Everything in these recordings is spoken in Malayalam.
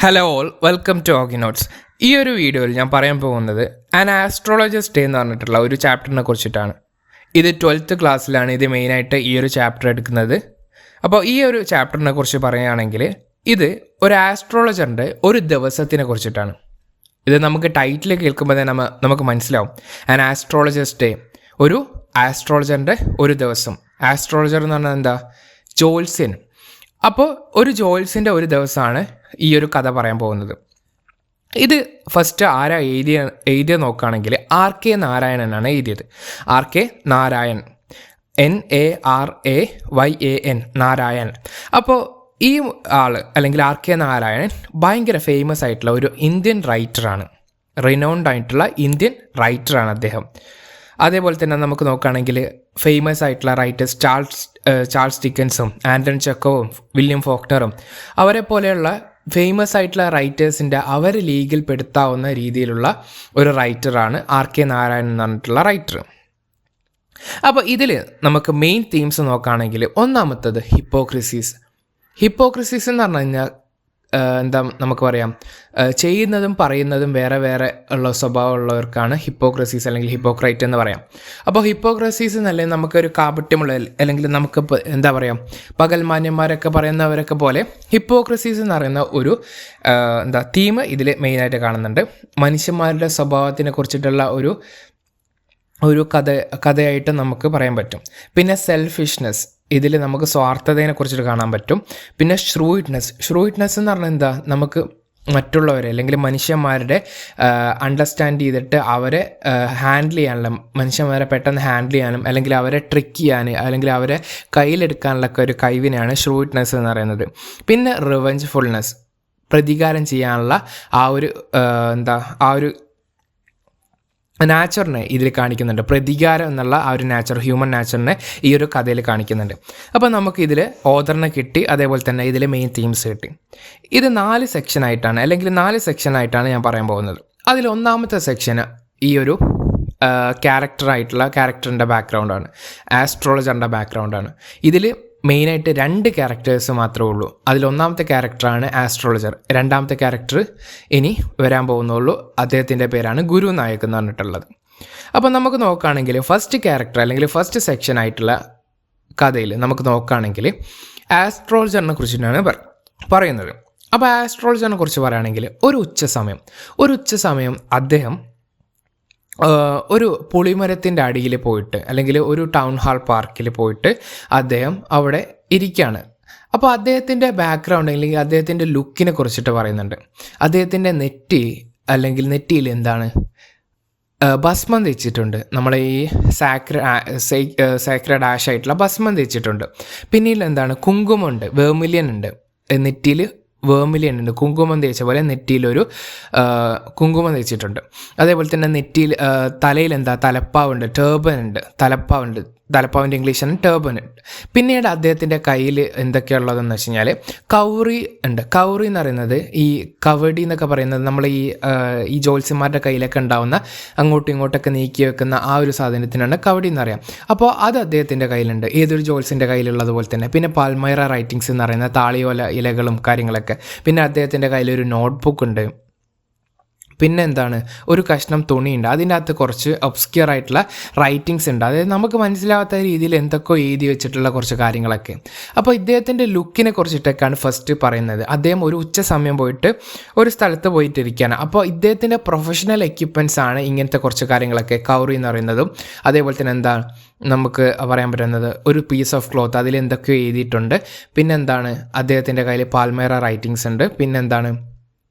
Hello all, welcome to Oggy notes. ഈ ഒരു വീഡിയോയിൽ ഞാൻ പറയാൻ പോകുന്നത് ആൻ ആസ്ട്രോളജിസ്റ്റ് എന്ന് പറഞ്ഞിട്ടുള്ള ഒരു ചാപ്റ്ററിനെ കുറിച്ചിട്ടാണ്. ഇത് 12th ക്ലാസ്സിലാണ് ഇത് മെയിനായിട്ട് ഈ ഒരു ചാപ്റ്റർ എടുക്കുന്നത്. അപ്പോൾ ഈ ഒരു ചാപ്റ്ററിനെ കുറിച്ച് പറയുകയാണെങ്കിൽ ഇത് ഒരു ആസ്ട്രോളജറിൻ്റെ ഒരു ദിവസത്തിനെ കുറിച്ചിട്ടാണ്. ഇത് നമുക്ക് ടൈറ്റിൽ കേൾക്കുമ്പോൾ തന്നെ നമുക്ക് മനസ്സിലാവും. ആൻ ആസ്ട്രോളജിസ്റ്റ് ഡേ, ഒരു ആസ്ട്രോളജറിൻ്റെ ഒരു ദിവസം. ആസ്ട്രോളജർ എന്ന് പറഞ്ഞാൽ എന്താ? ജോത്സ്യൻ. അപ്പോൾ ഒരു ജോത്സ്യൻ്റെ ഒരു ദിവസമാണ് ഈ ഒരു കഥ പറയാൻ പോകുന്നത്. ഇത് ഫസ്റ്റ് ആരാ എഴുതിയ നോക്കുകയാണെങ്കിൽ RK നാരായണനാണ് എഴുതിയത്. RK Narayan, NARAYAN, Narayan. അപ്പോൾ ഈ ആൾ അല്ലെങ്കിൽ RK നാരായണൻ ഭയങ്കര ഫേമസ് ആയിട്ടുള്ള ഒരു ഇന്ത്യൻ റൈറ്ററാണ്. റിനൗൺഡ് ആയിട്ടുള്ള ഇന്ത്യൻ റൈറ്ററാണ് അദ്ദേഹം. അതേപോലെ തന്നെ നമുക്ക് നോക്കുകയാണെങ്കിൽ ഫേമസ് ആയിട്ടുള്ള റൈറ്റേഴ്സ് ചാൾസ് ഡിക്കൻസും ആൻഡൺ ചെക്കോവും വില്യം ഫോക്നറും അവരെ പോലെയുള്ള ഫേമസ് ആയിട്ടുള്ള റൈറ്റേഴ്സിൻ്റെ അവർ ലീഗിൽപ്പെടുത്താവുന്ന രീതിയിലുള്ള ഒരു റൈറ്ററാണ് RK നാരായണൻ എന്ന് പറഞ്ഞിട്ടുള്ള റൈറ്റർ. അപ്പോൾ ഇതിൽ നമുക്ക് മെയിൻ തീംസ് നോക്കുകയാണെങ്കിൽ ഒന്നാമത്തത് ഹിപ്പോക്രസീസ് എന്ന് പറഞ്ഞു കഴിഞ്ഞാൽ എന്താ നമുക്ക് പറയാം, ചെയ്യുന്നതും പറയുന്നതും വേറെ വേറെ ഉള്ള സ്വഭാവമുള്ളവർക്കാണ് ഹിപ്പോക്രസീസ് അല്ലെങ്കിൽ ഹിപ്പോക്രൈറ്റ് എന്ന് പറയാം. അപ്പോൾ ഹിപ്പോക്രസീസ് എന്നല്ലേ നമുക്കൊരു കാപട്യമുള്ള അല്ലെങ്കിൽ നമുക്ക് എന്താ പറയുക, പകൽമാന്യന്മാരൊക്കെ പറയുന്നവരൊക്കെ പോലെ ഹിപ്പോക്രസീസ് എന്ന് പറയുന്ന ഒരു തീം ഇതിൽ മെയിനായിട്ട് കാണുന്നുണ്ട്. മനുഷ്യന്മാരുടെ സ്വഭാവത്തിനെ കുറിച്ചിട്ടുള്ള ഒരു കഥയായിട്ട് നമുക്ക് പറയാൻ പറ്റും. പിന്നെ സെൽഫിഷ്നെസ്, ഇതിൽ നമുക്ക് സ്വാർത്ഥതയെ കുറിച്ചിട്ട് കാണാൻ പറ്റും. പിന്നെ ഷ്രൂയിഡ്നെസ് എന്ന് പറഞ്ഞാൽ എന്താ, നമുക്ക് മറ്റുള്ളവരെ അല്ലെങ്കിൽ മനുഷ്യന്മാരുടെ അണ്ടർസ്റ്റാൻഡ് ചെയ്തിട്ട് അവരെ ഹാൻഡിൽ ചെയ്യാനുള്ള, മനുഷ്യന്മാരെ പെട്ടെന്ന് ഹാൻഡിൽ ചെയ്യാനും അല്ലെങ്കിൽ അവരെ ട്രിക്ക് ചെയ്യാൻ അല്ലെങ്കിൽ അവരെ കയ്യിലെടുക്കാനുള്ള ഒരു കഴിവിനെയാണ് ഷ്രൂയിഡ്നെസ് എന്ന് പറയുന്നത്. പിന്നെ റിവെഞ്ച്ഫുൾനെസ്, പ്രതികാരം ചെയ്യാനുള്ള ആ ഒരു നാച്ചറിനെ ഇതിൽ കാണിക്കുന്നുണ്ട്. പ്രതികാരം എന്നുള്ള ആ ഒരു നാച്ചർ, ഹ്യൂമൻ നാച്ചറിനെ ഈ ഒരു കഥയിൽ കാണിക്കുന്നുണ്ട്. അപ്പോൾ നമുക്കിതിൽ ഓതറിനെ കിട്ടി, അതേപോലെ തന്നെ ഇതിൽ മെയിൻ തീംസ് കിട്ടി. ഇത് 4 സെക്ഷനായിട്ടാണ് അല്ലെങ്കിൽ 4 സെക്ഷനായിട്ടാണ് ഞാൻ പറയാൻ പോകുന്നത്. അതിൽ ഒന്നാമത്തെ സെക്ഷന് ഈ ഒരു ക്യാരക്ടറിൻ്റെ ബാക്ക്ഗ്രൗണ്ടാണ്, ആസ്ട്രോളജറിൻ്റെ ബാക്ക്ഗ്രൗണ്ടാണ്. ഇതിൽ മെയിനായിട്ട് 2 ക്യാരക്ടേഴ്സ് മാത്രമേ ഉള്ളൂ. അതിലൊന്നാമത്തെ ക്യാരക്ടറാണ് ആസ്ട്രോളജർ, രണ്ടാമത്തെ ക്യാരക്ടർ ഇനി വരാൻ പോകുന്നുള്ളൂ. അദ്ദേഹത്തിൻ്റെ പേരാണ് ഗുരു നായക് എന്ന് പറഞ്ഞിട്ടുള്ളത്. അപ്പോൾ നമുക്ക് നോക്കുകയാണെങ്കിൽ ഫസ്റ്റ് ക്യാരക്ടർ അല്ലെങ്കിൽ ഫസ്റ്റ് സെക്ഷൻ ആയിട്ടുള്ള കഥയിൽ നമുക്ക് നോക്കുകയാണെങ്കിൽ ആസ്ട്രോളജറിനെ കുറിച്ചിട്ടാണ് പറയുന്നത്. അപ്പോൾ ആസ്ട്രോളജറിനെ കുറിച്ച് പറയുകയാണെങ്കിൽ ഒരു ഉച്ച സമയം അദ്ദേഹം ഒരു പുളിമരത്തിൻ്റെ അടിയിൽ പോയിട്ട് അല്ലെങ്കിൽ ഒരു ടൗൺ ഹാൾ പാർക്കിൽ പോയിട്ട് അദ്ദേഹം അവിടെ ഇരിക്കുകയാണ്. അപ്പോൾ അദ്ദേഹത്തിൻ്റെ ബാക്ക്ഗ്രൗണ്ട് അല്ലെങ്കിൽ അദ്ദേഹത്തിൻ്റെ ലുക്കിനെ കുറിച്ചിട്ട് പറയുന്നുണ്ട്. അദ്ദേഹത്തിൻ്റെ നെറ്റിയിൽ എന്താണ്, ഭസ്മം തേച്ചിട്ടുണ്ട്. നമ്മളെ ഈ സാക്രഡ് ആഷ് ആയിട്ടുള്ള ഭസ്മം തേച്ചിട്ടുണ്ട്. പിന്നീട് എന്താണ്, കുങ്കുമമുണ്ട്, വേർമിലിയൻ ഉണ്ട് നെറ്റിയിൽ, വേർമിലിയൻ ഉണ്ട്. കുങ്കുമം തേച്ച പോലെ നെറ്റിയിലൊരു കുങ്കുമം തേച്ചിട്ടുണ്ട്. അതേപോലെ തന്നെ നെറ്റിയിൽ തലയിൽ തലപ്പാവുണ്ട്, ടേബൻ ഉണ്ട്. തലപ്പാവിൻ്റെ ഇംഗ്ലീഷാണ് ടേബൻ. പിന്നീട് അദ്ദേഹത്തിൻ്റെ കയ്യിൽ എന്തൊക്കെയുള്ളതെന്ന് വെച്ച് കഴിഞ്ഞാൽ കൗറി ഉണ്ട്. കൗറി എന്ന് പറയുന്നത് ഈ കവടി എന്നൊക്കെ പറയുന്നത് നമ്മൾ ഈ ജോത്സ്യന്മാരുടെ കയ്യിലൊക്കെ ഉണ്ടാവുന്ന അങ്ങോട്ടും ഇങ്ങോട്ടൊക്കെ നീക്കി വെക്കുന്ന ആ ഒരു സാധനത്തിനാണ് കവടി എന്നറിയാം. അപ്പോൾ അത് അദ്ദേഹത്തിൻ്റെ കയ്യിലുണ്ട്, ഏതൊരു ജോത്സ്യൻ്റെ കയ്യിലുള്ളതുപോലെ തന്നെ. പിന്നെ പാൽമൈറ റൈറ്റിങ്സ് എന്ന് പറയുന്ന താളിയോല ഇലകളും കാര്യങ്ങളൊക്കെ. പിന്നെ അദ്ദേഹത്തിൻ്റെ കയ്യിലൊരു നോട്ട്ബുക്ക് ഉണ്ട്. പിന്നെ എന്താണ്, ഒരു കഷ്ണം തുണിയുണ്ട്, അതിൻ്റെ അകത്ത് കുറച്ച് ഒബ്സ്ക്യൂർ ആയിട്ടുള്ള റൈറ്റിങ്സ് ഉണ്ട്. അതായത് നമുക്ക് മനസ്സിലാവാത്ത രീതിയിൽ എന്തൊക്കെയോ എഴുതി വെച്ചിട്ടുള്ള കുറച്ച് കാര്യങ്ങളൊക്കെ. അപ്പോൾ ഇദ്ദേഹത്തിൻ്റെ ലുക്കിനെ കുറിച്ചിട്ടൊക്കെയാണ് ഫസ്റ്റ് പറയുന്നത്. അദ്ദേഹം ഒരു ഉച്ച സമയം പോയിട്ട് ഒരു സ്ഥലത്ത് പോയിട്ടിരിക്കുകയാണ്. അപ്പോൾ ഇദ്ദേഹത്തിൻ്റെ പ്രൊഫഷണൽ എക്യുപ്മെൻറ്റ്സ് ആണ് ഇങ്ങനത്തെ കുറച്ച് കാര്യങ്ങളൊക്കെ. കൗറി എന്ന് പറയുന്നതും അതേപോലെ തന്നെ എന്താണ് നമുക്ക് പറയാൻ പറ്റുന്നത്, ഒരു പീസ് ഓഫ് ക്ലോത്ത്, അതിൽ എന്തൊക്കെയോ എഴുതിയിട്ടുണ്ട്. പിന്നെന്താണ്, അദ്ദേഹത്തിൻ്റെ കയ്യിൽ പാൽമേറ റൈറ്റിങ്സ് ഉണ്ട്. പിന്നെന്താണ്,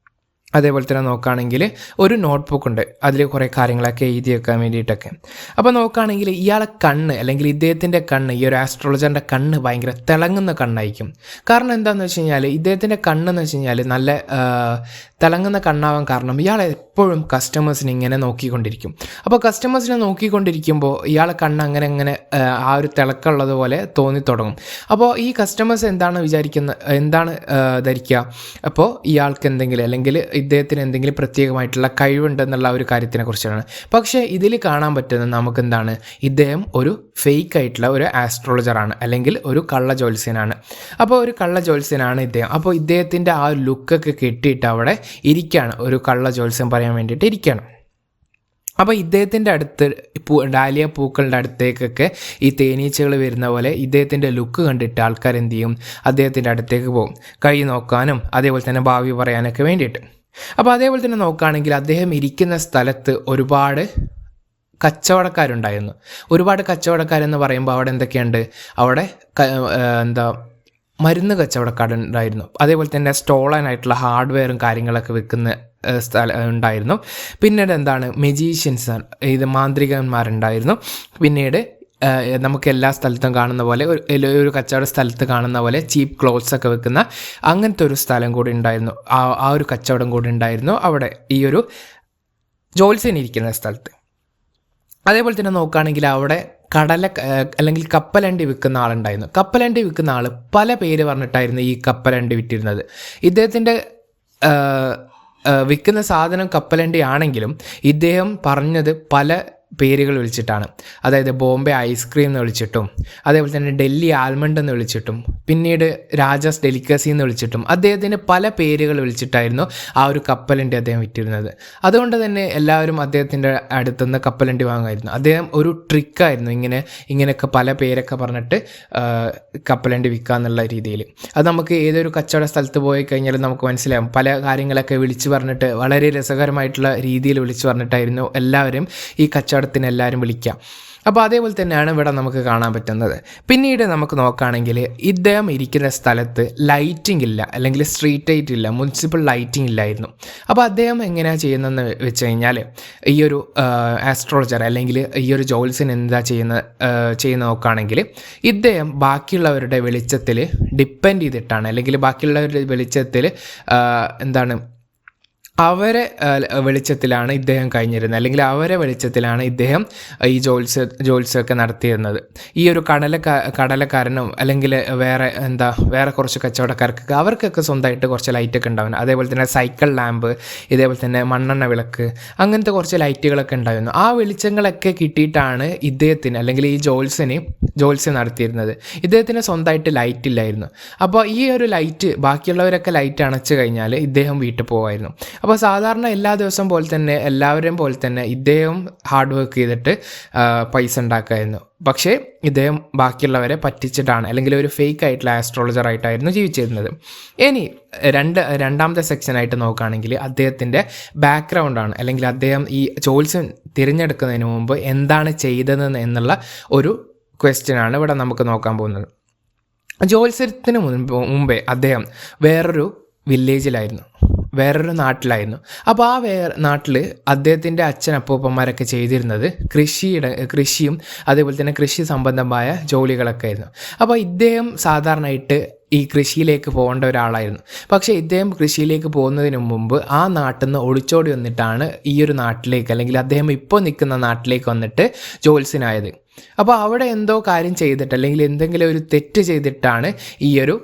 അതേപോലെ തന്നെ നോക്കുകയാണെങ്കിൽ ഒരു നോട്ട്ബുക്ക് ഉണ്ട്, അതിൽ കുറേ കാര്യങ്ങളൊക്കെ എഴുതി വെക്കാൻ വേണ്ടിയിട്ടൊക്കെ. അപ്പോൾ നോക്കുകയാണെങ്കിൽ ഇയാളെ കണ്ണ് അല്ലെങ്കിൽ ഇദ്ദേഹത്തിൻ്റെ കണ്ണ്, ഈ ഒരു ആസ്ട്രോളജറിൻ്റെ കണ്ണ് ഭയങ്കര തിളങ്ങുന്ന കണ്ണായിരിക്കും. കാരണം എന്താണെന്ന് വെച്ച് കഴിഞ്ഞാൽ ഇദ്ദേഹത്തിൻ്റെ കണ്ണെന്ന് വെച്ച് കഴിഞ്ഞാൽ നല്ല തിളങ്ങുന്ന കണ്ണാവാൻ കാരണം ഇയാൾ എപ്പോഴും കസ്റ്റമേഴ്സിനെ ഇങ്ങനെ നോക്കിക്കൊണ്ടിരിക്കും. അപ്പോൾ കസ്റ്റമേഴ്സിനെ നോക്കിക്കൊണ്ടിരിക്കുമ്പോൾ ഇയാളെ കണ്ണ് അങ്ങനെ ആ ഒരു തിളക്കമുള്ളതുപോലെ തോന്നി തുടങ്ങും. അപ്പോൾ ഈ കസ്റ്റമേഴ്സ് എന്താണ് ധരിക്കുക, അപ്പോൾ ഇയാൾക്ക് എന്തെങ്കിലും അല്ലെങ്കിൽ ഇദ്ദേഹത്തിന് എന്തെങ്കിലും പ്രത്യേകമായിട്ടുള്ള കഴിവുണ്ടെന്നുള്ള ഒരു കാര്യത്തിനെ കുറിച്ചാണ്. പക്ഷേ ഇതിൽ കാണാൻ പറ്റുന്നത് നമുക്കെന്താണ്, ഇദ്ദേഹം ഒരു ഫേക്ക് ആയിട്ടുള്ള ഒരു ആസ്ട്രോളജറാണ്, അല്ലെങ്കിൽ ഒരു കള്ള ജ്യോത്സ്യനാണ്. അപ്പോൾ ഒരു കള്ള ജ്യോത്സ്യനാണ് ഇദ്ദേഹം. അപ്പോൾ ഇദ്ദേഹത്തിൻ്റെ ആ ലുക്കൊക്കെ കെട്ടിയിട്ട് അവിടെ ഇരിക്കുകയാണ്, ഒരു കള്ള ജ്യോത്സ്യം പറയാൻ വേണ്ടിയിട്ട് ഇരിക്കുകയാണ്. അപ്പോൾ ഇദ്ദേഹത്തിൻ്റെ അടുത്ത് ഡാലിയ പൂക്കളുടെ അടുത്തേക്കൊക്കെ ഈ തേനീച്ചകൾ വരുന്ന പോലെ ഇദ്ദേഹത്തിൻ്റെ ലുക്ക് കണ്ടിട്ട് ആൾക്കാർ എന്ത് ചെയ്യും, അദ്ദേഹത്തിൻ്റെ അടുത്തേക്ക് പോകും, കൈ നോക്കാനും അതേപോലെ തന്നെ ഭാവി പറയാനൊക്കെ വേണ്ടിയിട്ട്. അപ്പോൾ അതേപോലെ തന്നെ നോക്കുകയാണെങ്കിൽ അദ്ദേഹം ഇരിക്കുന്ന സ്ഥലത്ത് ഒരുപാട് കച്ചവടക്കാരുണ്ടായിരുന്നു. ഒരുപാട് കച്ചവടക്കാരെന്ന് പറയുമ്പോൾ അവിടെ എന്തൊക്കെയുണ്ട്, അവിടെ മരുന്ന് കച്ചവടക്കാരുണ്ടായിരുന്നു. അതേപോലെ തന്നെ സ്റ്റോളനായിട്ടുള്ള ഹാർഡ്വെയറും കാര്യങ്ങളൊക്കെ വിൽക്കുന്ന സ്ഥലം ഉണ്ടായിരുന്നു. പിന്നീട് മെജീഷ്യൻസ്, ഇത് മാന്ത്രികന്മാരുണ്ടായിരുന്നു. പിന്നീട് നമുക്ക് എല്ലാ സ്ഥലത്തും കാണുന്ന പോലെ ഒരു കച്ചവട സ്ഥലത്ത് കാണുന്ന പോലെ ചീപ്പ് ക്ലോത്ത്സ് ഒക്കെ വെക്കുന്ന അങ്ങനത്തെ ഒരു സ്ഥലം കൂടി ഉണ്ടായിരുന്നു. ആ ഒരു കച്ചവടം കൂടി ഉണ്ടായിരുന്നു അവിടെ, ഈ ഒരു ജ്യോത്സ്യൻ ഇരിക്കുന്ന സ്ഥലത്ത്. അതേപോലെ തന്നെ നോക്കുകയാണെങ്കിൽ അവിടെ അല്ലെങ്കിൽ കപ്പലണ്ടി വിൽക്കുന്ന ആളുണ്ടായിരുന്നു. കപ്പലണ്ടി വിൽക്കുന്ന ആൾ പല പേര് പറഞ്ഞിട്ടായിരുന്നു ഈ കപ്പലണ്ടി വിറ്റിരുന്നത്. ഇദ്ദേഹത്തിൻ്റെ വിൽക്കുന്ന സാധനം കപ്പലണ്ടി ആണെങ്കിലും ഇദ്ദേഹം പറഞ്ഞത് പല പേരുകൾ വിളിച്ചിട്ടാണ്. അതായത് ബോംബെ ഐസ്ക്രീം എന്ന് വിളിച്ചിട്ടും, അതേപോലെ തന്നെ ഡൽഹി ആൽമണ്ട് എന്ന് വിളിച്ചിട്ടും, പിന്നീട് രാജാസ് ഡെലിക്കസി എന്ന് വിളിച്ചിട്ടും, അദ്ദേഹത്തിന് പല പേരുകൾ വിളിച്ചിട്ടായിരുന്നു ആ ഒരു കപ്പലണ്ടി അദ്ദേഹം വിറ്റിരുന്നത്. അതുകൊണ്ട് തന്നെ എല്ലാവരും അദ്ദേഹത്തിൻ്റെ അടുത്തുനിന്ന് കപ്പലണ്ടി വാങ്ങുമായിരുന്നു. അദ്ദേഹം ഒരു ട്രിക്കായിരുന്നു ഇങ്ങനെയൊക്കെ പല പേരൊക്കെ പറഞ്ഞിട്ട് കപ്പലണ്ടി വിൽക്കുക എന്നുള്ള രീതിയിൽ. അത് നമുക്ക് ഏതൊരു കച്ചവട സ്ഥലത്ത് പോയി കഴിഞ്ഞാൽ നമുക്ക് മനസ്സിലാവും. പല കാര്യങ്ങളൊക്കെ വിളിച്ചു പറഞ്ഞിട്ട് വളരെ രസകരമായിട്ടുള്ള രീതിയിൽ വിളിച്ചു പറഞ്ഞിട്ടായിരുന്നു എല്ലാവരും ഈ കച്ചവടത്തിന് എല്ലാവരും വിളിക്കുക. അപ്പോൾ അതേപോലെ തന്നെയാണ് ഇവിടെ നമുക്ക് കാണാൻ പറ്റുന്നത്. പിന്നീട് നമുക്ക് നോക്കുകയാണെങ്കിൽ ഇദ്ദേഹം ഇരിക്കുന്ന സ്ഥലത്ത് ലൈറ്റിംഗ് ഇല്ല, അല്ലെങ്കിൽ സ്ട്രീറ്റ് ലൈറ്റ് ഇല്ല, മുനിസിപ്പൽ ലൈറ്റിംഗ് ഇല്ലായിരുന്നു. അപ്പോൾ അദ്ദേഹം എങ്ങനെയാണ് ചെയ്യുന്നതെന്ന് വെച്ച് കഴിഞ്ഞാൽ, ഈ ഒരു ആസ്ട്രോളജർ അല്ലെങ്കിൽ ഈ ഒരു ജ്യോത്സ്യൻ എന്താ ചെയ്യുന്ന നോക്കുകയാണെങ്കിൽ ഇദ്ദേഹം ബാക്കിയുള്ളവരുടെ വെളിച്ചത്തിൽ ഡിപ്പെൻഡ് ചെയ്തിട്ടാണ്, അല്ലെങ്കിൽ ബാക്കിയുള്ളവരുടെ വെളിച്ചത്തിൽ അവരെ വെളിച്ചത്തിലാണ് ഇദ്ദേഹം കഴിഞ്ഞിരുന്നത്, അല്ലെങ്കിൽ അവരെ വെളിച്ചത്തിലാണ് ഇദ്ദേഹം ഈ ജോത്സ്യമൊക്കെ നടത്തിയിരുന്നത്. ഈ ഒരു കടലക്കാരനും അല്ലെങ്കിൽ വേറെ കുറച്ച് കച്ചവടക്കാർക്കൊക്കെ അവർക്കൊക്കെ സ്വന്തമായിട്ട് കുറച്ച് ലൈറ്റൊക്കെ ഉണ്ടായിരുന്നു. അതേപോലെ തന്നെ സൈക്കിൾ ലാമ്പ്, ഇതേപോലെ തന്നെ മണ്ണെണ്ണ വിളക്ക്, അങ്ങനത്തെ കുറച്ച് ലൈറ്റുകളൊക്കെ ഉണ്ടായിരുന്നു. ആ വെളിച്ചങ്ങളൊക്കെ കിട്ടിയിട്ടാണ് ഇദ്ദേഹത്തിന്, അല്ലെങ്കിൽ ഈ ജോത്സ്യം നടത്തിയിരുന്നത്. ഇദ്ദേഹത്തിന് സ്വന്തമായിട്ട് ലൈറ്റ് ഇല്ലായിരുന്നു. അപ്പോൾ ഈ ഒരു ലൈറ്റ്, ബാക്കിയുള്ളവരൊക്കെ ലൈറ്റ് അണച്ചു കഴിഞ്ഞാൽ ഇദ്ദേഹം വീട്ടിൽ പോകുമായിരുന്നു. അപ്പോൾ സാധാരണ എല്ലാ ദിവസവും പോലെ തന്നെ, എല്ലാവരെയും പോലെ തന്നെ ഇദ്ദേഹം ഹാർഡ് വർക്ക് ചെയ്തിട്ട് പൈസ ഉണ്ടാക്കുമായിരുന്നു. പക്ഷേ ഇദ്ദേഹം ബാക്കിയുള്ളവരെ പറ്റിച്ചിട്ടാണ്, അല്ലെങ്കിൽ ഒരു ഫേക്ക് ആയിട്ടുള്ള ആസ്ട്രോളജർ ആയിട്ടായിരുന്നു ജീവിച്ചിരുന്നത്. ഇനി രണ്ടാമത്തെ സെക്ഷനായിട്ട് നോക്കുകയാണെങ്കിൽ അദ്ദേഹത്തിൻ്റെ ബാക്ക്ഗ്രൗണ്ടാണ്, അല്ലെങ്കിൽ അദ്ദേഹം ഈ ജ്യോത്സ്യം തിരഞ്ഞെടുക്കുന്നതിന് മുമ്പ് എന്താണ് ചെയ്തതെന്ന് എന്നുള്ള ഒരു ക്വസ്റ്റ്യനാണ് ഇവിടെ നമുക്ക് നോക്കാൻ പോകുന്നത്. ജ്യോത്സ്യത്തിന് മുമ്പേ അദ്ദേഹം വേറൊരു നാട്ടിലായിരുന്നു. അപ്പോൾ ആ നാട്ടിൽ അദ്ദേഹത്തിൻ്റെ അപ്പൂപ്പന്മാരൊക്കെ ചെയ്തിരുന്നത് കൃഷിയും അതേപോലെ തന്നെ കൃഷി സംബന്ധമായ ജോലികളൊക്കെ ആയിരുന്നു. അപ്പോൾ ഇദ്ദേഹം സാധാരണയായിട്ട് ഈ കൃഷിയിലേക്ക് പോകേണ്ട ഒരാളായിരുന്നു. പക്ഷേ ഇദ്ദേഹം കൃഷിയിലേക്ക് പോകുന്നതിന് മുമ്പ് ആ നാട്ടിൽ നിന്ന് ഒളിച്ചോടി വന്നിട്ടാണ് ഈ ഒരു നാട്ടിലേക്ക്, അല്ലെങ്കിൽ അദ്ദേഹം ഇപ്പോൾ നിൽക്കുന്ന നാട്ടിലേക്ക് വന്നിട്ട് ജ്യോത്സ്യനായത്. അപ്പോൾ അവിടെ എന്തോ കാര്യം ചെയ്തിട്ട്, അല്ലെങ്കിൽ എന്തെങ്കിലും ഒരു തെറ്റ് ചെയ്തിട്ടാണ് ഈ ഒരു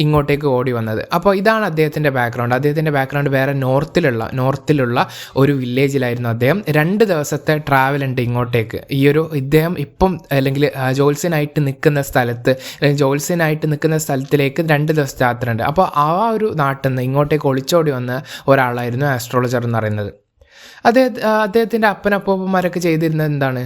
ഇങ്ങോട്ടേക്ക് ഓടി വന്നത്. അപ്പോൾ ഇതാണ് അദ്ദേഹത്തിൻ്റെ ബാക്ക്ഗ്രൗണ്ട്. വേറെ നോർത്തിലുള്ള ഒരു വില്ലേജിലായിരുന്നു അദ്ദേഹം. 2 ദിവസത്തെ ട്രാവൽ ഉണ്ട് ഇങ്ങോട്ടേക്ക്. ഇദ്ദേഹം ഇപ്പം, അല്ലെങ്കിൽ ജ്യോത്സ്യനായിട്ട് നിൽക്കുന്ന സ്ഥലത്തിലേക്ക് 2 ദിവസത്തെ യാത്ര ഉണ്ട്. അപ്പോൾ ആ ഒരു നാട്ടിൽ നിന്ന് ഇങ്ങോട്ടേക്ക് ഒളിച്ചോടി വന്ന ഒരാളായിരുന്നു ആസ്ട്രോളജർ എന്ന് പറയുന്നത്. അദ്ദേഹത്തിൻ്റെ അപ്പൂപ്പന്മാരൊക്കെ ചെയ്തിരുന്നത്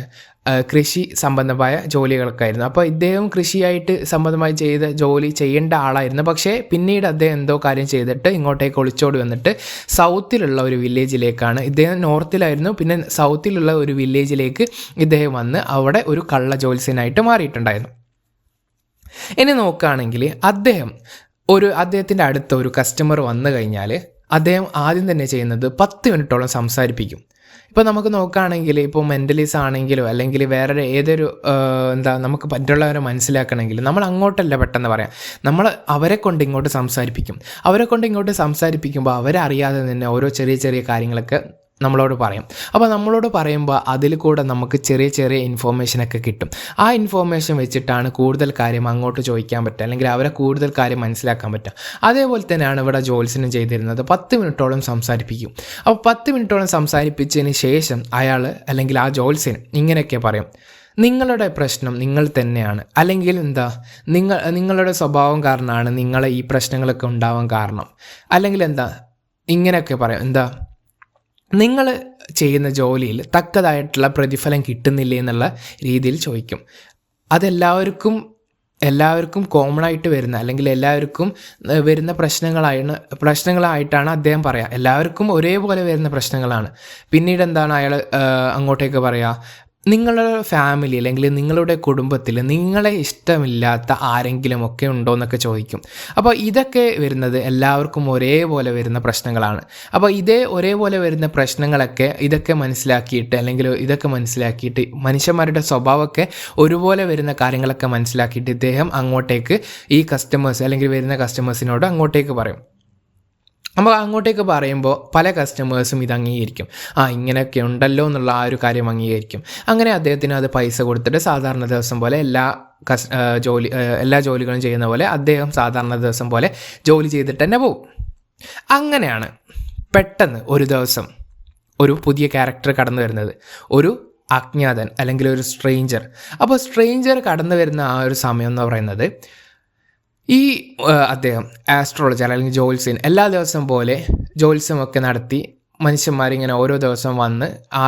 കൃഷി സംബന്ധമായ ജോലികൾക്കായിരുന്നു. അപ്പോൾ ഇദ്ദേഹം കൃഷിയായിട്ട് സംബന്ധമായി ജോലി ചെയ്യേണ്ട ആളായിരുന്നു. പക്ഷേ പിന്നീട് അദ്ദേഹം എന്തോ കാര്യം ചെയ്തിട്ട് ഇങ്ങോട്ടേക്ക് ഒളിച്ചോടി വന്നിട്ട് സൗത്തിലുള്ള ഒരു വില്ലേജിലേക്കാണ്, ഇദ്ദേഹം നോർത്തിലായിരുന്നു, പിന്നെ സൗത്തിലുള്ള ഒരു വില്ലേജിലേക്ക് ഇദ്ദേഹം വന്ന് അവിടെ ഒരു കള്ള ജ്യോത്സ്യനായിട്ട് മാറിയിട്ടുണ്ടായിരുന്നു. ഇനി നോക്കുകയാണെങ്കിൽ അദ്ദേഹത്തിൻ്റെ അടുത്ത ഒരു കസ്റ്റമർ വന്നു കഴിഞ്ഞാൽ അദ്ദേഹം ആദ്യം തന്നെ ചെയ്യുന്നത് 10 മിനിറ്റോളം സംസാരിപ്പിക്കും. ഇപ്പോൾ നമുക്ക് നോക്കുകയാണെങ്കിൽ, ഇപ്പോൾ മെൻ്റലിസ്റ്റ് ആണെങ്കിലോ അല്ലെങ്കിൽ വേറെ ഏതൊരു നമുക്ക് മറ്റുള്ളവരെ മനസ്സിലാക്കണമെങ്കിൽ നമ്മൾ അങ്ങോട്ടല്ല പെട്ടെന്ന് പറയാം, നമ്മൾ അവരെ കൊണ്ട് ഇങ്ങോട്ട് സംസാരിപ്പിക്കുമ്പോൾ അവരറിയാതെ തന്നെ ഓരോ ചെറിയ ചെറിയ കാര്യങ്ങളൊക്കെ നമ്മളോട് പറയും. അപ്പോൾ നമ്മളോട് പറയുമ്പോൾ അതിൽ കൂടെ നമുക്ക് ചെറിയ ചെറിയ ഇൻഫോർമേഷനൊക്കെ കിട്ടും. ആ ഇൻഫോർമേഷൻ വെച്ചിട്ടാണ് കൂടുതൽ കാര്യം അങ്ങോട്ട് ചോദിക്കാൻ പറ്റുക, അല്ലെങ്കിൽ അവരെ കൂടുതൽ കാര്യം മനസ്സിലാക്കാൻ പറ്റുക. അതേപോലെ തന്നെയാണ് ഇവിടെ ജോത്സ്യനും ചെയ്തിരുന്നത്. 10 മിനിറ്റോളം സംസാരിപ്പിക്കും. അപ്പോൾ 10 മിനിറ്റോളം സംസാരിപ്പിച്ചതിന് ശേഷം അയാൾ അല്ലെങ്കിൽ ആ ജോത്സ്യൻ ഇങ്ങനെയൊക്കെ പറയും: നിങ്ങളുടെ പ്രശ്നം നിങ്ങൾ തന്നെയാണ്, അല്ലെങ്കിൽ നിങ്ങളുടെ സ്വഭാവം കാരണമാണ് നിങ്ങളെ ഈ പ്രശ്നങ്ങളൊക്കെ ഉണ്ടാവാൻ കാരണം, അല്ലെങ്കിൽ ഇങ്ങനെയൊക്കെ പറയും. നിങ്ങൾ ചെയ്യുന്ന ജോലിയിൽ തക്കതായിട്ടുള്ള പ്രതിഫലം കിട്ടുന്നില്ലേ എന്നുള്ള രീതിയിൽ ചോദിക്കും. എല്ലാവർക്കും കോമൺ ആയിട്ട് വരുന്ന, അല്ലെങ്കിൽ എല്ലാവർക്കും വരുന്ന പ്രശ്നങ്ങളായിട്ടാണ് അദ്ദേഹം പറയുക. എല്ലാവർക്കും ഒരേപോലെ വരുന്ന പ്രശ്നങ്ങളാണ്. പിന്നീട് അയാൾ അങ്ങോട്ടേക്ക് പറയുക: നിങ്ങളുടെ ഫാമിലി അല്ലെങ്കിൽ നിങ്ങളുടെ കുടുംബത്തിൽ നിങ്ങളെ ഇഷ്ടമില്ലാത്ത ആരെങ്കിലുമൊക്കെ ഉണ്ടോ എന്നൊക്കെ ചോദിക്കും. അപ്പോൾ ഇതൊക്കെ വരുന്നത് എല്ലാവർക്കും ഒരേപോലെ വരുന്ന പ്രശ്നങ്ങളാണ്. അപ്പോൾ ഒരേപോലെ വരുന്ന പ്രശ്നങ്ങളൊക്കെ ഇതൊക്കെ മനസ്സിലാക്കിയിട്ട് മനുഷ്യന്മാരുടെ സ്വഭാവമൊക്കെ ഒരുപോലെ വരുന്ന കാര്യങ്ങളൊക്കെ മനസ്സിലാക്കിയിട്ട് ഇദ്ദേഹം അങ്ങോട്ടേക്ക് ഈ കസ്റ്റമേഴ്സ് അല്ലെങ്കിൽ വരുന്ന കസ്റ്റമേഴ്സിനോട് അങ്ങോട്ടേക്ക് പറയും. അപ്പോൾ അങ്ങോട്ടേക്ക് പറയുമ്പോൾ പല കസ്റ്റമേഴ്സും ഇത് അംഗീകരിക്കും. ഇങ്ങനെയൊക്കെ ഉണ്ടല്ലോ എന്നുള്ള ആ ഒരു കാര്യം അംഗീകരിക്കും. അങ്ങനെ അദ്ദേഹത്തിന് അത് പൈസ കൊടുത്തിട്ട് സാധാരണ ദിവസം പോലെ എല്ലാ ജോലികളും ചെയ്യുന്ന പോലെ അദ്ദേഹം സാധാരണ ദിവസം പോലെ ജോലി ചെയ്തിട്ട് തന്നെ പോകും. അങ്ങനെയാണ് പെട്ടെന്ന് ഒരു ദിവസം ഒരു പുതിയ ക്യാരക്ടർ കടന്നു വരുന്നത്, ഒരു അജ്ഞാതൻ അല്ലെങ്കിൽ ഒരു സ്ട്രേഞ്ചർ. അപ്പോൾ സ്ട്രേഞ്ചർ കടന്നു വരുന്ന ആ ഒരു സമയം എന്ന് പറയുന്നത്, ഈ അദ്ദേഹം ആസ്ട്രോളജർ അല്ലെങ്കിൽ ജോത്സ്യൻ എല്ലാ ദിവസം പോലെ ജോത്സ്യമൊക്കെ നടത്തി മനുഷ്യന്മാരിങ്ങനെ ഓരോ ദിവസം വന്ന് ആ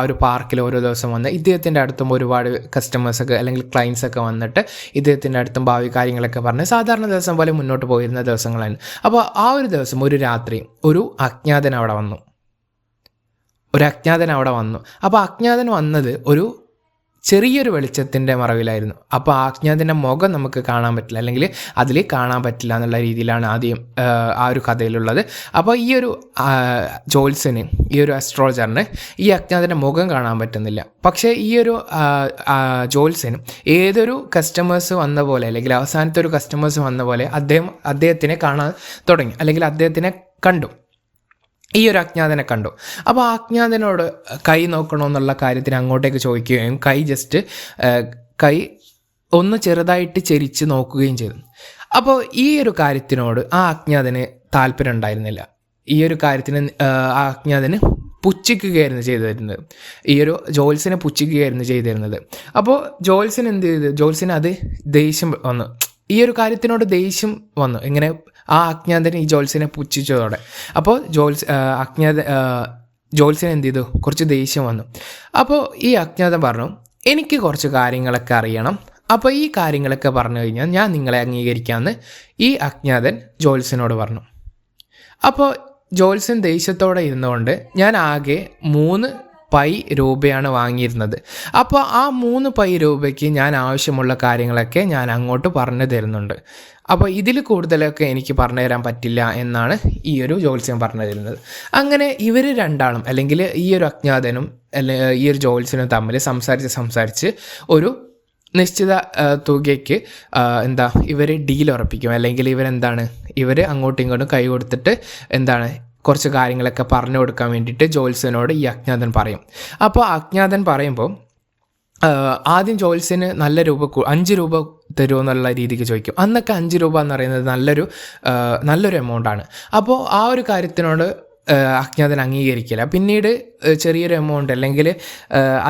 ഒരു പാർക്കിൽ ഓരോ ദിവസം വന്ന് ഇദ്ദേഹത്തിൻ്റെ അടുത്തും ഒരുപാട് കസ്റ്റമേഴ്സൊക്കെ അല്ലെങ്കിൽ ക്ലയൻസൊക്കെ വന്നിട്ട് ഇദ്ദേഹത്തിൻ്റെ അടുത്തും ഭാവി കാര്യങ്ങളൊക്കെ പറഞ്ഞ് സാധാരണ ദിവസം പോലെ മുന്നോട്ട് പോയിരുന്ന ദിവസങ്ങളാണ്. അപ്പോൾ ആ ഒരു ദിവസം ഒരു രാത്രി ഒരു അജ്ഞാതൻ അവിടെ വന്നു. അപ്പോൾ അജ്ഞാതൻ വന്നത് ഒരു ചെറിയൊരു വെളിച്ചത്തിൻ്റെ മറവിലായിരുന്നു. അപ്പോൾ ആ അജ്ഞാതൻ്റെ മുഖം നമുക്ക് കാണാൻ പറ്റില്ല, അല്ലെങ്കിൽ അതിൽ കാണാൻ പറ്റില്ല എന്നുള്ള രീതിയിലാണ് ആദ്യം ആ ഒരു കഥയിലുള്ളത്. അപ്പോൾ ഈ ഒരു ജോത്സ്യന്, ഈ ഒരു അസ്ട്രോളജറിന് ഈ അജ്ഞാതൻ്റെ മുഖം കാണാൻ പറ്റുന്നില്ല. പക്ഷേ ഈ ഒരു ജോത്സ്യന് ഏതൊരു കസ്റ്റമേഴ്സ് വന്ന പോലെ, അല്ലെങ്കിൽ അവസാനത്തെ ഒരു കസ്റ്റമേഴ്സ് വന്ന പോലെ അദ്ദേഹത്തിനെ കാണാൻ തുടങ്ങി, അല്ലെങ്കിൽ അദ്ദേഹത്തിനെ കണ്ടു. ഈ ഒരു അജ്ഞാതനെ കണ്ടു. അപ്പോൾ ആ അജ്ഞാതനോട് കൈ നോക്കണമെന്നുള്ള കാര്യത്തിന് അങ്ങോട്ടേക്ക് ചോദിക്കുകയും കൈ ഒന്ന് ചെറുതായിട്ട് ചെരിച്ച് നോക്കുകയും ചെയ്തു. അപ്പോൾ ഈ ഒരു കാര്യത്തിനോട് ആ അജ്ഞാതന് താല്പര്യം ഉണ്ടായിരുന്നില്ല. ഈ ഒരു കാര്യത്തിന് ആ അജ്ഞാതന് പുച്ഛിക്കുകയായിരുന്നു ചെയ്തിരുന്നത്. ഈ ഒരു ജോത്സ്യനെ പുച്ഛിക്കുകയായിരുന്നു ചെയ്തിരുന്നത്. അപ്പോൾ ജോത്സ്യൻ എന്ത് ചെയ്തു? ജോത്സ്യന് അത് ദേഷ്യം വന്നു. ഈ ഒരു കാര്യത്തിനോട് ദേഷ്യം വന്നു. ഇങ്ങനെ ആ അജ്ഞാതന് ഈ ജോത്സ്യനെ പുച്ഛിച്ചതോടെ അപ്പോൾ ജോത്സ്യൻ എന്ത് ചെയ്തു? കുറച്ച് ദേഷ്യം വന്നു. അപ്പോൾ ഈ അജ്ഞാതൻ പറഞ്ഞു, എനിക്ക് കുറച്ച് കാര്യങ്ങളൊക്കെ അറിയണം, അപ്പോൾ ഈ കാര്യങ്ങളൊക്കെ പറഞ്ഞു കഴിഞ്ഞാൽ ഞാൻ നിങ്ങളെ അംഗീകരിക്കാമെന്ന് ഈ അജ്ഞാതൻ ജോത്സ്യനോട് പറഞ്ഞു. അപ്പോൾ ജോത്സ്യൻ ദേഷ്യത്തോടെ ഇരുന്നുകൊണ്ട്, ഞാൻ ആകെ 3 പൈ രൂപയാണ് വാങ്ങിയിരുന്നത്. അപ്പോൾ ആ 3 പൈ രൂപയ്ക്ക് ഞാൻ ആവശ്യമുള്ള കാര്യങ്ങളൊക്കെ ഞാൻ അങ്ങോട്ട് പറഞ്ഞു തരുന്നുണ്ട്. അപ്പോൾ ഇതിൽ കൂടുതലൊക്കെ എനിക്ക് പറഞ്ഞു തരാൻ പറ്റില്ല എന്നാണ് ഈ ഒരു ജോത്സ്യൻ പറഞ്ഞു തരുന്നത്. അങ്ങനെ ഇവർ രണ്ടാളും, അല്ലെങ്കിൽ ഈ ഒരു അജ്ഞാതനും ഈ ഒരു ജോത്സ്യനും തമ്മിൽ സംസാരിച്ച് ഒരു നിശ്ചിത തുകയ്ക്ക് ഇവർ ഡീൽ ഉറപ്പിക്കും. അല്ലെങ്കിൽ ഇവർ അങ്ങോട്ടും ഇങ്ങോട്ടും കൈ കൊടുത്തിട്ട് കുറച്ച് കാര്യങ്ങളൊക്കെ പറഞ്ഞു കൊടുക്കാൻ വേണ്ടിയിട്ട് ജോത്സ്യനോട് ഈ അജ്ഞാതൻ പറയും. അപ്പോൾ അജ്ഞാതൻ പറയുമ്പോൾ ആദ്യം ജോത്സ്യന് നല്ല 5 രൂപ തരുമോ എന്നുള്ള രീതിക്ക് ചോദിക്കും. അന്നൊക്കെ 5 രൂപ എന്ന് പറയുന്നത് നല്ലൊരു എമൗണ്ടാണ്. അപ്പോൾ ആ ഒരു കാര്യത്തിനോട് അജ്ഞാതൻ അംഗീകരിക്കില്ല. പിന്നീട് ചെറിയൊരു എമൗണ്ട്, അല്ലെങ്കിൽ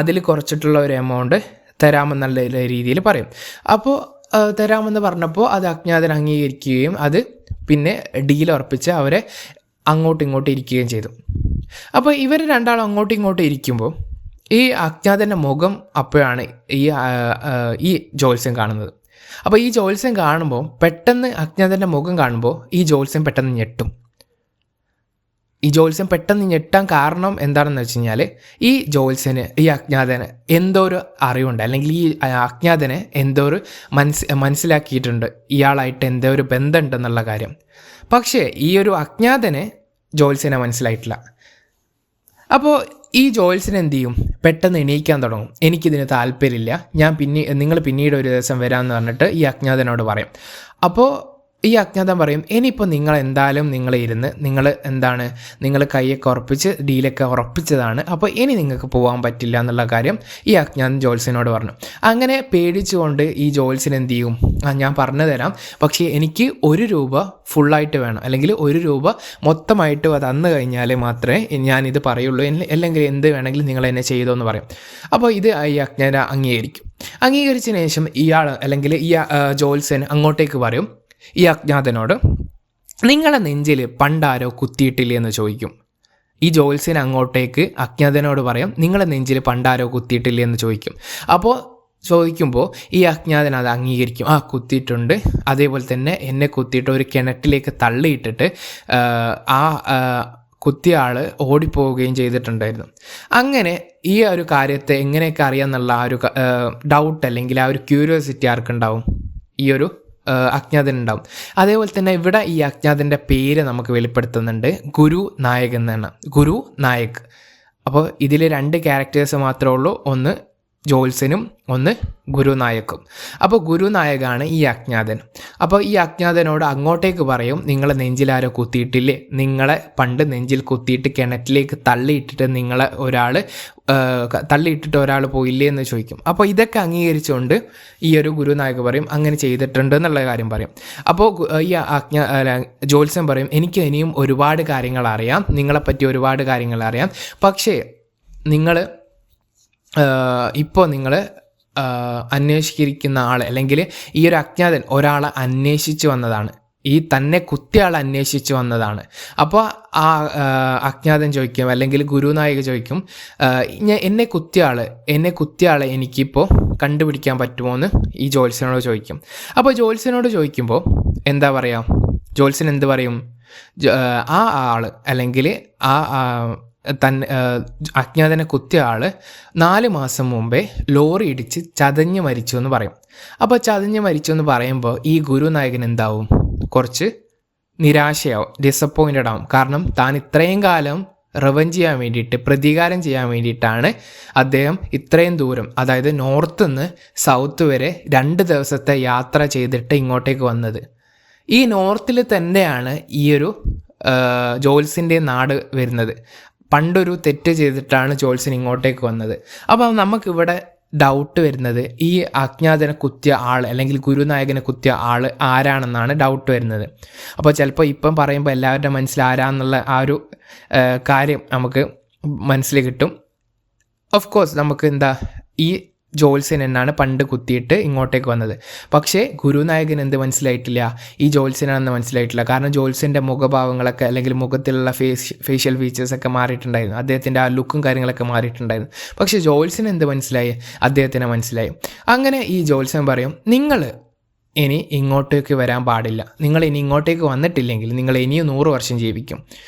അതിൽ കുറച്ചിട്ടുള്ള ഒരു എമൗണ്ട് തരാമെന്നുള്ള രീതിയിൽ പറയും. അപ്പോൾ തരാമെന്ന് പറഞ്ഞപ്പോൾ അത് അജ്ഞാതൻ അംഗീകരിക്കുകയും അത് പിന്നെ ഡീൽ ഉറപ്പിച്ച് അവരെ അങ്ങോട്ടും ഇങ്ങോട്ടും ഇരിക്കുകയും ചെയ്തു. അപ്പോൾ ഇവർ രണ്ടാളും അങ്ങോട്ടും ഇങ്ങോട്ടും ഇരിക്കുമ്പോൾ ഈ അജ്ഞാതൻ്റെ മുഖം അപ്പോഴാണ് ഈ ജോത്സ്യൻ കാണുന്നത്. അപ്പോൾ ഈ ജോത്സ്യൻ കാണുമ്പോൾ പെട്ടെന്ന് അജ്ഞാതൻ്റെ മുഖം കാണുമ്പോൾ ഈ ജോത്സ്യൻ പെട്ടെന്ന് ഞെട്ടും. ഈ ജോത്സ്യൻ പെട്ടെന്ന് ഞെട്ടാൻ കാരണം എന്താണെന്ന് വെച്ച് കഴിഞ്ഞാൽ, ഈ ജോത്സ്യന് ഈ അജ്ഞാതന് എന്തോ ഒരു അറിവുണ്ട്, അല്ലെങ്കിൽ ഈ അജ്ഞാതനെ എന്തോ ഒരു മനസ്സിലാക്കിയിട്ടുണ്ട്, ഇയാളായിട്ട് എന്തോ ഒരു ബന്ധമുണ്ടെന്നുള്ള കാര്യം. പക്ഷേ ഈ ഒരു അജ്ഞാതനെ ജോത്സ്യനെ മനസ്സിലായിട്ടില്ല. അപ്പോൾ ഈ ജോത്സ്യൻ എന്ത് ചെയ്യും? പെട്ടെന്ന് എണീക്കാൻ തുടങ്ങും. എനിക്കിതിന് താല്പര്യമില്ല, നിങ്ങൾ പിന്നീട് ഒരു ദിവസം വരാമെന്ന് പറഞ്ഞിട്ട് ഈ അജ്ഞാതനോട് പറയും. അപ്പോൾ ഈ അജ്ഞാതൻ പറയും ഇനിയിപ്പോൾ നിങ്ങൾ എന്തായാലും നിങ്ങൾ കൈയൊക്കെ ഉറപ്പിച്ച് ഡീലൊക്കെ ഉറപ്പിച്ചതാണ്, അപ്പോൾ ഇനി നിങ്ങൾക്ക് പോകാൻ പറ്റില്ല എന്നുള്ള കാര്യം ഈ അജ്ഞാതൻ ജോത്സ്യനോട് പറഞ്ഞു. അങ്ങനെ പേടിച്ചുകൊണ്ട് ഈ ജോത്സ്യൻ എന്ത് ചെയ്യും, ഞാൻ പറഞ്ഞു തരാം, പക്ഷേ എനിക്ക് 1 രൂപ ഫുള്ളായിട്ട് വേണം, അല്ലെങ്കിൽ 1 രൂപ മൊത്തമായിട്ട് തന്നു കഴിഞ്ഞാൽ മാത്രമേ ഞാനിത് പറയുള്ളൂ, അല്ലെങ്കിൽ എന്ത് വേണമെങ്കിലും നിങ്ങൾ എന്നെ ചെയ്തോ എന്ന് പറയും. അപ്പോൾ ഇത് ഈ അജ്ഞാതൻ അംഗീകരിച്ചതിന് ശേഷം ഇയാൾ അല്ലെങ്കിൽ ഈ ജോത്സ്യൻ അങ്ങോട്ടേക്ക് പറയും ഈ അജ്ഞാതനോട്, നിങ്ങളെ നെഞ്ചിൽ പണ്ടാരോ കുത്തിയിട്ടില്ലേ എന്ന് ചോദിക്കും. ഈ ജോത്സ്യൻ അങ്ങോട്ടേക്ക് അജ്ഞാതനോട് പറയും നിങ്ങളെ നെഞ്ചിൽ പണ്ടാരോ കുത്തിയിട്ടില്ലേ എന്ന് ചോദിക്കും. അപ്പോൾ ചോദിക്കുമ്പോൾ ഈ അജ്ഞാതൻ അത് അംഗീകരിക്കും, കുത്തിയിട്ടുണ്ട്, അതേപോലെ തന്നെ എന്നെ കുത്തിയിട്ട് ഒരു കിണറ്റിലേക്ക് തള്ളിയിട്ടിട്ട് ആ കുത്തിയ ആൾ ഓടിപ്പോവുകയും ചെയ്തിട്ടുണ്ടായിരുന്നു. അങ്ങനെ ഈ ഒരു കാര്യത്തെ എങ്ങനെയൊക്കെ അറിയാമെന്നുള്ള ആ ഒരു ഡൗട്ട് അല്ലെങ്കിൽ ആ ഒരു ക്യൂരിയോസിറ്റി ആർക്കുണ്ടാവും, ഈ ഒരു അജ്ഞാതൻ ഉണ്ടാവും. അതേപോലെ തന്നെ ഇവിടെ ഈ അജ്ഞാതൻ്റെ പേര് നമുക്ക് വെളിപ്പെടുത്തുന്നുണ്ട്, ഗുരു നായക് എന്നാണ്, ഗുരു നായക്. അപ്പോൾ ഇതിൽ 2 ക്യാരക്ടേഴ്സ് മാത്രമേ ഉള്ളൂ, ഒന്ന് ജോത്സ്യനും ഒന്ന് ഗുരുനായക്കും. അപ്പോൾ ഗുരുനായകാണ് ഈ അജ്ഞാതൻ. അപ്പോൾ ഈ അജ്ഞാതനോട് അങ്ങോട്ടേക്ക് പറയും നിങ്ങളെ നെഞ്ചിലാരോ കുത്തിയിട്ടില്ലേ, നിങ്ങളെ പണ്ട് നെഞ്ചിൽ കുത്തിയിട്ട് കിണറ്റിലേക്ക് തള്ളിയിട്ടിട്ട് ഒരാൾ പോയില്ലേ എന്ന് ചോദിക്കും. അപ്പോൾ ഇതൊക്കെ അംഗീകരിച്ചുകൊണ്ട് ഈ ഒരു ഗുരുനായക് പറയും അങ്ങനെ ചെയ്തിട്ടുണ്ട് എന്നുള്ള കാര്യം പറയും. അപ്പോൾ ഈ ജോത്സ്യൻ പറയും എനിക്ക് ഇനിയും ഒരുപാട് കാര്യങ്ങൾ അറിയാം, നിങ്ങളെപ്പറ്റി ഒരുപാട് കാര്യങ്ങൾ അറിയാം, പക്ഷേ ഇപ്പോൾ നിങ്ങൾ അന്വേഷിക്കുന്ന ആൾ അല്ലെങ്കിൽ ഈ ഒരു അജ്ഞാതൻ ഒരാളെ അന്വേഷിച്ച് വന്നതാണ്, ഈ തന്നെ കുത്തിയ ആൾ അന്വേഷിച്ച് വന്നതാണ്. അപ്പോൾ ആ അജ്ഞാതൻ ചോദിക്കും അല്ലെങ്കിൽ ഗുരുനായക് ചോദിക്കും എന്നെ കുത്തിയ ആളെ എനിക്കിപ്പോൾ കണ്ടുപിടിക്കാൻ പറ്റുമോ എന്ന് ഈ ജോത്സ്യനോട് ചോദിക്കും. അപ്പോൾ ജോത്സ്യനോട് ചോദിക്കുമ്പോൾ എന്താ പറയുക, ജോത്സ്യൻ എന്ത് പറയും, ആ ആൾ അല്ലെങ്കിൽ അജ്ഞാതനെ കുത്തിയ ആൾ 4 മാസം മുമ്പേ ലോറി ഇടിച്ച് ചതഞ്ഞ് മരിച്ചു എന്ന് പറയും. അപ്പോൾ ചതഞ്ഞ് മരിച്ചു എന്ന് പറയുമ്പോൾ ഈ ഗുരുനായകൻ എന്താവും, കുറച്ച് നിരാശയാവും, ഡിസപ്പോയിൻറ്റഡ് ആവും. കാരണം താൻ ഇത്രയും കാലം റിവഞ്ച് ചെയ്യാൻ വേണ്ടിയിട്ട്, പ്രതികാരം ചെയ്യാൻ വേണ്ടിയിട്ടാണ് അദ്ദേഹം ഇത്രയും ദൂരം, അതായത് നോർത്ത് നിന്ന് സൗത്ത് വരെ 2 ദിവസത്തെ യാത്ര ചെയ്തിട്ട് ഇങ്ങോട്ടേക്ക് വന്നത്. ഈ നോർത്തിൽ തന്നെയാണ് ഈ ഒരു ജോത്സ്യൻ്റെ നാട് വരുന്നത്. പണ്ടൊരു തെറ്റ് ചെയ്തിട്ടാണ് ജോത്സ്യൻ ഇങ്ങോട്ടേക്ക് വന്നത്. അപ്പോൾ നമുക്കിവിടെ ഡൗട്ട് വരുന്നത് ഈ അജ്ഞാതനെ കുത്തിയ ആൾ അല്ലെങ്കിൽ ഗുരുനായകനെ കുത്തിയ ആൾ ആരാണെന്നാണ് ഡൗട്ട് വരുന്നത്. അപ്പോൾ ചിലപ്പോൾ ഇപ്പം പറയുമ്പോൾ എല്ലാവരുടെ മനസ്സിൽ ആരാന്നുള്ള ആ ഒരു കാര്യം നമുക്ക് മനസ്സിൽ കിട്ടും. ഓഫ് കോഴ്സ് നമുക്ക് ഈ ജോത്സ്യൻ എന്നാണ് പണ്ട് കുത്തിയിട്ട് ഇങ്ങോട്ടേക്ക് വന്നത്. പക്ഷേ ഗുരുനായകൻ എന്ത് മനസ്സിലായിട്ടില്ല, ഈ ജോത്സ്യനാണെന്ന് മനസ്സിലായിട്ടില്ല. കാരണം ജോത്സ്യൻ്റെ മുഖഭാവങ്ങളൊക്കെ അല്ലെങ്കിൽ മുഖത്തിലുള്ള ഫേഷ്യൽ ഫീച്ചേഴ്സൊക്കെ മാറിയിട്ടുണ്ടായിരുന്നു, അദ്ദേഹത്തിൻ്റെ ആ ലുക്കും കാര്യങ്ങളൊക്കെ മാറിയിട്ടുണ്ടായിരുന്നു. പക്ഷേ ജോത്സ്യൻ എന്ത് മനസ്സിലായി, അദ്ദേഹത്തിന് മനസ്സിലായി. അങ്ങനെ ഈ ജോത്സ്യൻ പറയും നിങ്ങൾ ഇനി ഇങ്ങോട്ടേക്ക് വരാൻ പാടില്ല, നിങ്ങൾ ഇനി ഇങ്ങോട്ടേക്ക് വന്നിട്ടില്ലെങ്കിൽ നിങ്ങൾ ഇനിയും 100 വർഷം ജീവിക്കും,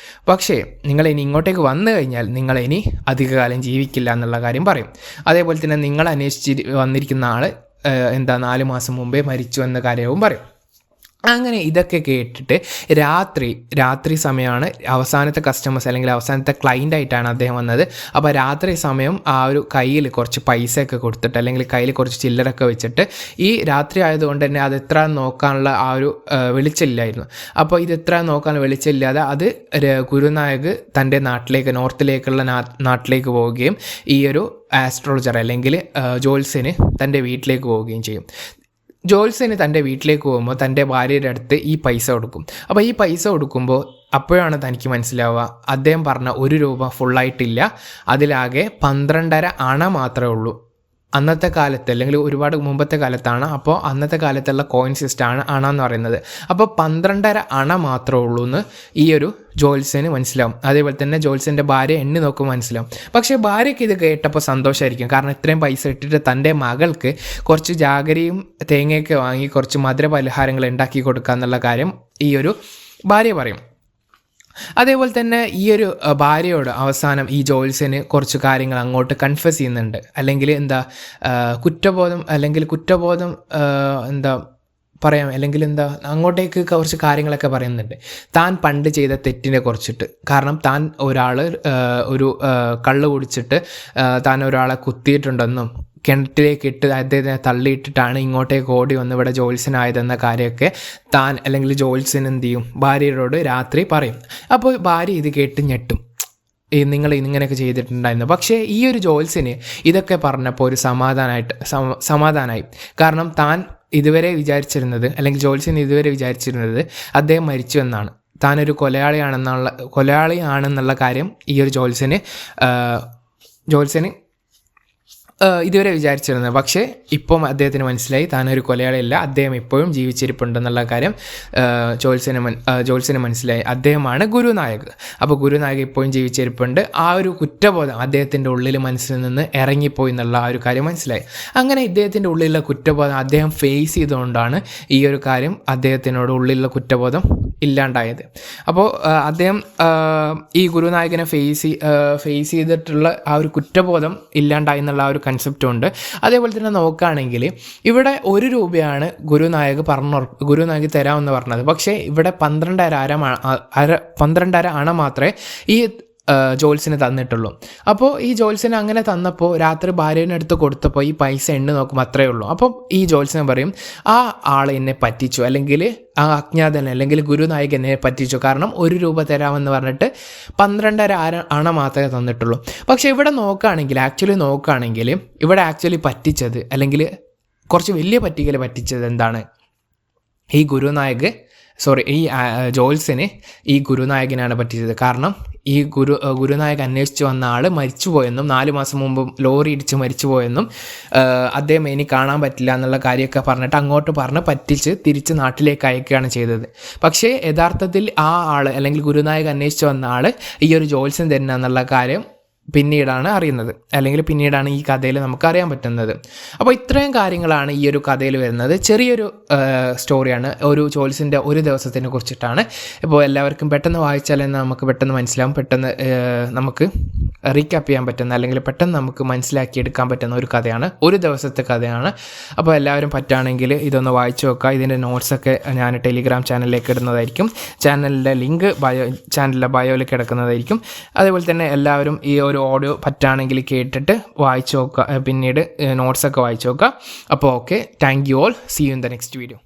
പക്ഷേ നിങ്ങൾ ഇനി ഇങ്ങോട്ടേക്ക് വന്നു കഴിഞ്ഞാൽ നിങ്ങൾ ഇനി അധികകാലം ജീവിക്കില്ല എന്നുള്ള കാര്യം പറയും. അതേപോലെ തന്നെ നിങ്ങൾ അന്വേഷിച്ച് വന്നിരിക്കുന്ന ആൾ 4 മാസം മുമ്പേ മരിച്ചു എന്ന കാര്യവും പറയും. അങ്ങനെ ഇതൊക്കെ കേട്ടിട്ട് രാത്രി സമയമാണ്, അവസാനത്തെ കസ്റ്റമേഴ്സ് അല്ലെങ്കിൽ അവസാനത്തെ ക്ലൈൻ്റ് ആയിട്ടാണ് അദ്ദേഹം വന്നത്. അപ്പോൾ രാത്രി സമയം ആ ഒരു കയ്യിൽ കുറച്ച് പൈസയൊക്കെ കൊടുത്തിട്ട് അല്ലെങ്കിൽ കയ്യിൽ കുറച്ച് ചില്ലറൊക്കെ വെച്ചിട്ട്, ഈ രാത്രി ആയതുകൊണ്ട് തന്നെ അത് എത്ര നോക്കാനുള്ള ആ ഒരു വെളിച്ചമില്ലായിരുന്നു. അപ്പോൾ ഇത് എത്ര നോക്കാൻ വെളിച്ചമില്ലാതെ അത് ഗുരുനായക് തൻ്റെ നാട്ടിലേക്ക്, നോർത്തിലേക്കുള്ള നാട്ടിലേക്ക് പോവുകയും ഈ ഒരു ആസ്ട്രോളജർ അല്ലെങ്കിൽ ജോത്സ്യന് തൻ്റെ വീട്ടിലേക്ക് പോവുകയും ചെയ്യും. ജോത്സ്യന് തൻ്റെ വീട്ടിലേക്ക് പോകുമ്പോൾ തൻ്റെ ഭാര്യയുടെ അടുത്ത് ഈ പൈസ കൊടുക്കും. അപ്പോൾ ഈ പൈസ കൊടുക്കുമ്പോൾ അപ്പോഴാണ് തനിക്ക് മനസ്സിലാവുക അദ്ദേഹം പറഞ്ഞ 1 രൂപ ഫുള്ളായിട്ടില്ല, അതിലാകെ 12.5 അണ മാത്രമേ ഉള്ളൂ. അന്നത്തെ കാലത്ത് അല്ലെങ്കിൽ ഒരുപാട് മുമ്പത്തെ കാലത്താണ്, അപ്പോൾ അന്നത്തെ കാലത്തുള്ള കോയിൻ സിസ്റ്റമാണ് അണ എന്ന് പറയുന്നത്. അപ്പോൾ 12.5 അണ മാത്രമേ ഉള്ളൂ എന്ന് ഈ ഒരു ജോത്സ്യന് മനസ്സിലാവും. അതേപോലെ തന്നെ ജോത്സ്യൻ്റെ ഭാര്യ എണ്ണി നോക്കുമ്പോൾ മനസ്സിലാവും. പക്ഷേ ഭാര്യയ്ക്ക് ഇത് കേട്ടപ്പോൾ സന്തോഷമായിരിക്കും, കാരണം ഇത്രയും പൈസ ഇട്ടിട്ട് തൻ്റെ മകൾക്ക് കുറച്ച് ജാഗരിയും തേങ്ങയൊക്കെ വാങ്ങി കുറച്ച് മധുര പലഹാരങ്ങൾ ഉണ്ടാക്കി കൊടുക്കുക എന്നുള്ള കാര്യം ഈ ഒരു ഭാര്യ പറയും. അതേപോലെ തന്നെ ഈ ഒരു ഭാര്യയോട് അവസാനം ഈ ജോത്സ്യന് കുറച്ച് കാര്യങ്ങൾ അങ്ങോട്ട് കൺഫ്യസ് ചെയ്യുന്നുണ്ട്, അല്ലെങ്കിൽ കുറ്റബോധം പറയാം, അല്ലെങ്കിൽ അങ്ങോട്ടേക്ക് കുറച്ച് കാര്യങ്ങളൊക്കെ പറയുന്നുണ്ട് താൻ പണ്ട് ചെയ്ത തെറ്റിനെ കുറിച്ചിട്ട്. കാരണം താൻ ഒരു കള്ള് കുടിച്ചിട്ട് താൻ ഒരാളെ കുത്തിയിട്ടുണ്ടെന്നും കിണറ്റിലേക്ക് ഇട്ട് അദ്ദേഹത്തിനെ തള്ളിയിട്ടിട്ടാണ് ഇങ്ങോട്ടേക്ക് ഓടി വന്ന് ഇവിടെ ജോത്സ്യനായതെന്ന കാര്യമൊക്കെ താൻ അല്ലെങ്കിൽ ജോത്സ്യൻ എന്ത് ചെയ്യും, ഭാര്യയോട് രാത്രി പറയും. അപ്പോൾ ഭാര്യ ഇത് കേട്ട് ഞെട്ടും, നിങ്ങൾ ഇങ്ങനെയൊക്കെ ചെയ്തിട്ടുണ്ടായിരുന്നു. പക്ഷേ ഈ ഒരു ജോത്സ്യന് ഇതൊക്കെ പറഞ്ഞപ്പോൾ ഒരു സമാധാനമായി. കാരണം താൻ ഇതുവരെ വിചാരിച്ചിരുന്നത്, അല്ലെങ്കിൽ ജോത്സ്യൻ ഇതുവരെ വിചാരിച്ചിരുന്നത് അദ്ദേഹം മരിച്ചു എന്നാണ്. താനൊരു കൊലയാളിയാണെന്നുള്ള കാര്യം ഈ ഒരു ജോത്സ്യന് ഇതുവരെ വിചാരിച്ചിരുന്നത്. പക്ഷേ ഇപ്പം അദ്ദേഹത്തിന് മനസ്സിലായി താനൊരു കൊലയാളിയല്ല, അദ്ദേഹം ഇപ്പോഴും ജീവിച്ചിരിപ്പുണ്ടെന്നുള്ള കാര്യം ജോത്സ്യന് മനസ്സിലായി. അദ്ദേഹമാണ് ഗുരുനായക്. അപ്പോൾ ഗുരുനായക് ഇപ്പോഴും ജീവിച്ചിരിപ്പുണ്ട്. ആ ഒരു കുറ്റബോധം അദ്ദേഹത്തിൻ്റെ ഉള്ളിൽ മനസ്സിൽ നിന്ന് ഇറങ്ങിപ്പോയി എന്നുള്ള ആ ഒരു കാര്യം മനസ്സിലായി. അങ്ങനെ ഇദ്ദേഹത്തിൻ്റെ ഉള്ളിലുള്ള കുറ്റബോധം അദ്ദേഹം ഫേസ് ചെയ്തുകൊണ്ടാണ് ഈ ഒരു കാര്യം അദ്ദേഹത്തിനോട് ഉള്ളിലുള്ള കുറ്റബോധം ഇല്ലാണ്ടായത്. അപ്പോൾ അദ്ദേഹം ഈ ഗുരുനായകനെ ഫേസ് ചെയ്തിട്ടുള്ള ആ ഒരു കുറ്റബോധം ഇല്ലാണ്ടായി എന്നുള്ള ആ ഒരു കൺസെപ്റ്റും ഉണ്ട്. അതേപോലെ തന്നെ നോക്കുകയാണെങ്കിൽ ഇവിടെ 1 രൂപയാണ് ഗുരുനായക് തരാമെന്ന് പറഞ്ഞത്. പക്ഷേ ഇവിടെ 12.5 അണ മാത്രമേ ഈ ജോത്സ്യന് തന്നിട്ടുള്ളൂ. അപ്പോൾ ഈ ജോത്സ്യന് അങ്ങനെ തന്നപ്പോൾ രാത്രി ഭാര്യയുടെ അടുത്ത് കൊടുത്തപ്പോൾ ഈ പൈസ എണ്ണി നോക്കുമ്പോൾ അത്രയേ ഉള്ളൂ. അപ്പോൾ ഈ ജോത്സ്യൻ പറയും, ആ ആൾ എന്നെ പറ്റിച്ചു, അല്ലെങ്കിൽ ആ അജ്ഞാതൻ അല്ലെങ്കിൽ ഗുരുനായകൻ എന്നെ പറ്റിച്ചു. കാരണം 1 രൂപ തരാമെന്ന് പറഞ്ഞിട്ട് 12.5 അണ മാത്രമേ തന്നിട്ടുള്ളൂ. പക്ഷേ ഇവിടെ നോക്കുകയാണെങ്കിൽ ഇവിടെ ആക്ച്വലി പറ്റിച്ചത്, അല്ലെങ്കിൽ കുറച്ച് വലിയ പറ്റിച്ചത് എന്താണ്, ഈ ജോത്സ്യന് ഈ ഗുരുനായകനാണ് പറ്റിച്ചത്. കാരണം ഈ ഗുരുനായകൻ അന്വേഷിച്ച് വന്ന ആൾ മരിച്ചുപോയെന്നും 4 മാസം മുമ്പ് ലോറി ഇടിച്ച് മരിച്ചുപോയെന്നും അദ്ദേഹം ഇനി കാണാൻ പറ്റില്ല എന്നുള്ള കാര്യമൊക്കെ പറഞ്ഞിട്ട് അങ്ങോട്ട് പറഞ്ഞ് പറ്റിച്ച് തിരിച്ച് നാട്ടിലേക്ക് അയക്കുകയാണ് ചെയ്തത്. പക്ഷേ യഥാർത്ഥത്തിൽ ആ ആൾ, അല്ലെങ്കിൽ ഗുരുനായകൻ അന്വേഷിച്ച് വന്ന ആൾ ഈ ഒരു ജോത്സ്യൻ തന്നെ എന്നുള്ള കാര്യം പിന്നീടാണ് അറിയുന്നത്, അല്ലെങ്കിൽ പിന്നീടാണ് ഈ കഥയിൽ നമുക്ക് അറിയാൻ പറ്റുന്നത്. അപ്പോൾ ഇത്രയും കാര്യങ്ങളാണ് ഈ ഒരു കഥയിൽ വരുന്നത്. ചെറിയൊരു സ്റ്റോറിയാണ്, ഒരു ജോത്സ്യൻ്റെ ഒരു ദിവസത്തിനെ കുറിച്ചിട്ടാണ്. ഇപ്പോൾ എല്ലാവർക്കും പെട്ടെന്ന് വായിച്ചാൽ നമുക്ക് പെട്ടെന്ന് മനസ്സിലാവും, പെട്ടെന്ന് നമുക്ക് റീക്യാപ്പ് ചെയ്യാൻ പറ്റുന്ന, അല്ലെങ്കിൽ പെട്ടെന്ന് നമുക്ക് മനസ്സിലാക്കിയെടുക്കാൻ പറ്റുന്ന ഒരു കഥയാണ്, ഒരു ദിവസത്തെ കഥയാണ്. അപ്പോൾ എല്ലാവരും പറ്റുകയാണെങ്കിൽ ഇതൊന്ന് വായിച്ചു നോക്കുക. ഇതിൻ്റെ നോട്ട്സൊക്കെ ഞാൻ ടെലിഗ്രാം ചാനലിലേക്ക് ഇടുന്നതായിരിക്കും. ചാനലിൻ്റെ ലിങ്ക് ചാനലിൻ്റെ ബയോയിലേക്ക് കിടക്കുന്നതായിരിക്കും. അതേപോലെ തന്നെ എല്ലാവരും ഈ ഒരു ഓഡിയോ പറ്റുകയാണെങ്കിൽ കേട്ടിട്ട് വായിച്ചു നോക്കുക, പിന്നീട് നോട്ട്സൊക്കെ വായിച്ചു നോക്കുക. അപ്പോൾ okay, thank you all, see you in the next video.